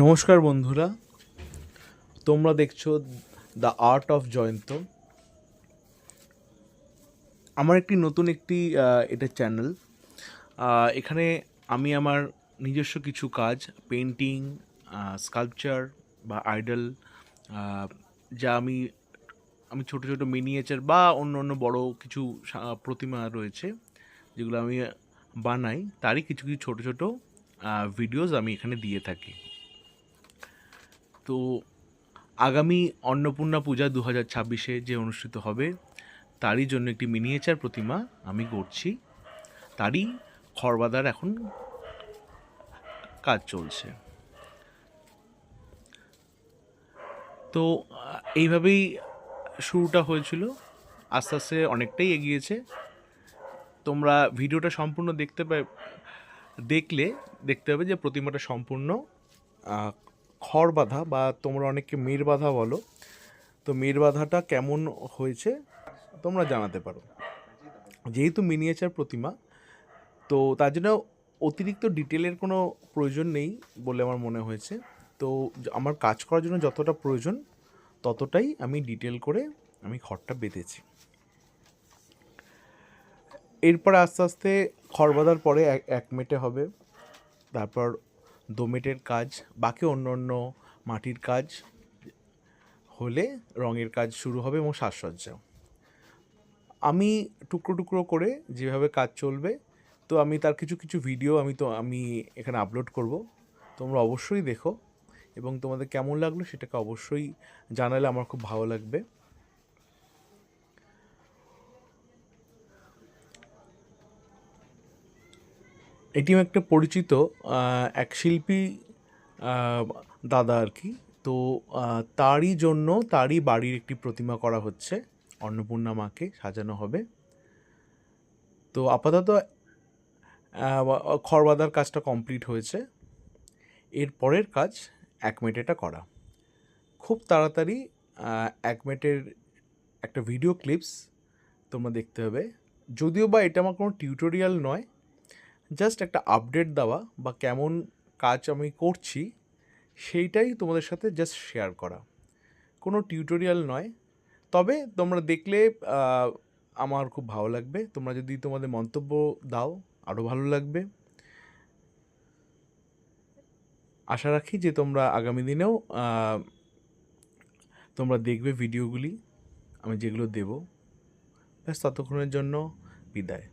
নমস্কার বন্ধুরা, তোমরা দেখছো দ্য আর্ট অফ জয়ন্ত। আমার নতুন এটা চ্যানেল। এখানে আমি আমার নিজস্ব কিছু কাজ, পেন্টিং, স্কাল্পচার বা আইডল, যা আমি আমি ছোটো ছোটো মিনিয়েচার বা অন্য অন্য বড়ো কিছু প্রতিমা রয়েছে যেগুলো আমি বানাই, তারই কিছু কিছু ছোটো ছোটো ভিডিওস আমি এখানে দিয়ে থাকি। তো আগামী অন্নপূর্ণা পূজা 2026-এ যে অনুষ্ঠিত হবে, তারই জন্য একটি মিনিয়েচার প্রতিমা আমি করছি। তারই খড়বাঁধার এখন কাজ চলছে। তো এইভাবেই শুরুটা হয়েছিল, আস্তে আস্তে অনেকটাই এগিয়েছে। তোমরা ভিডিওটা সম্পূর্ণ দেখতে হবে যে প্রতিমাটা সম্পূর্ণ খড় বাঁধা, বা তোমরা অনেককে মের বাঁধা বলো, তো মের বাঁধাটা কেমন হয়েছে তোমরা জানাতে পারো। যেহেতু মিনিয়েচার প্রতিমা, তো তার জন্য অতিরিক্ত ডিটেলের কোনো প্রয়োজন নেই বলে আমার মনে হয়েছে। তো আমার কাজ করার জন্য যতটা প্রয়োজন ততটাই আমি ডিটেল করে আমি খড়টা বেঁধেছি। এরপরে আস্তে আস্তে খড় বাঁধার পরে এক মেটে হবে, তারপর দোমেটের কাজ, বাকি অন্য অন্য মাটির কাজ হলে রঙের কাজ শুরু হবে এবং সাজসজ্জা। আমি টুকরো টুকরো করে যেভাবে কাজ চলবে, তো আমি তার কিছু কিছু ভিডিও আমি এখানে আপলোড করব। তোমরা অবশ্যই দেখো এবং তোমাদের কেমন লাগলো সেটাকে অবশ্যই জানালে আমার খুব ভালো লাগবে। এটিও একটা পরিচিত এক শিল্পী দাদা আর কি। তো তারই বাড়ির একটি প্রতিমা করা হচ্ছে, অন্নপূর্ণা মাকে সাজানো হবে। তো আপাতত খড় বাঁধার কাজটা কমপ্লিট হয়েছে। এর পরের কাজ একমেটেটা করা। খুব তাড়াতাড়ি একমেটের একটা ভিডিও ক্লিপস তোমরা দেখতে হবে। যদিও বা এটা আমার কোনো টিউটোরিয়াল নয়, জাস্ট একটা আপডেট দেওয়া বা কেমন কাজ আমি করছি সেইটাই তোমাদের সাথে জাস্ট শেয়ার করা, কোনো টিউটোরিয়াল নয়। তবে তোমরা দেখলে আমার খুব ভালো লাগবে। তোমরা যদি তোমাদের মন্তব্য দাও আরও ভালো লাগবে। আশা রাখি যে তোমরা আগামী দিনেও তোমরা দেখবে ভিডিওগুলি আমি যেগুলো দেব। ব্যাস, ততক্ষণের জন্য বিদায়।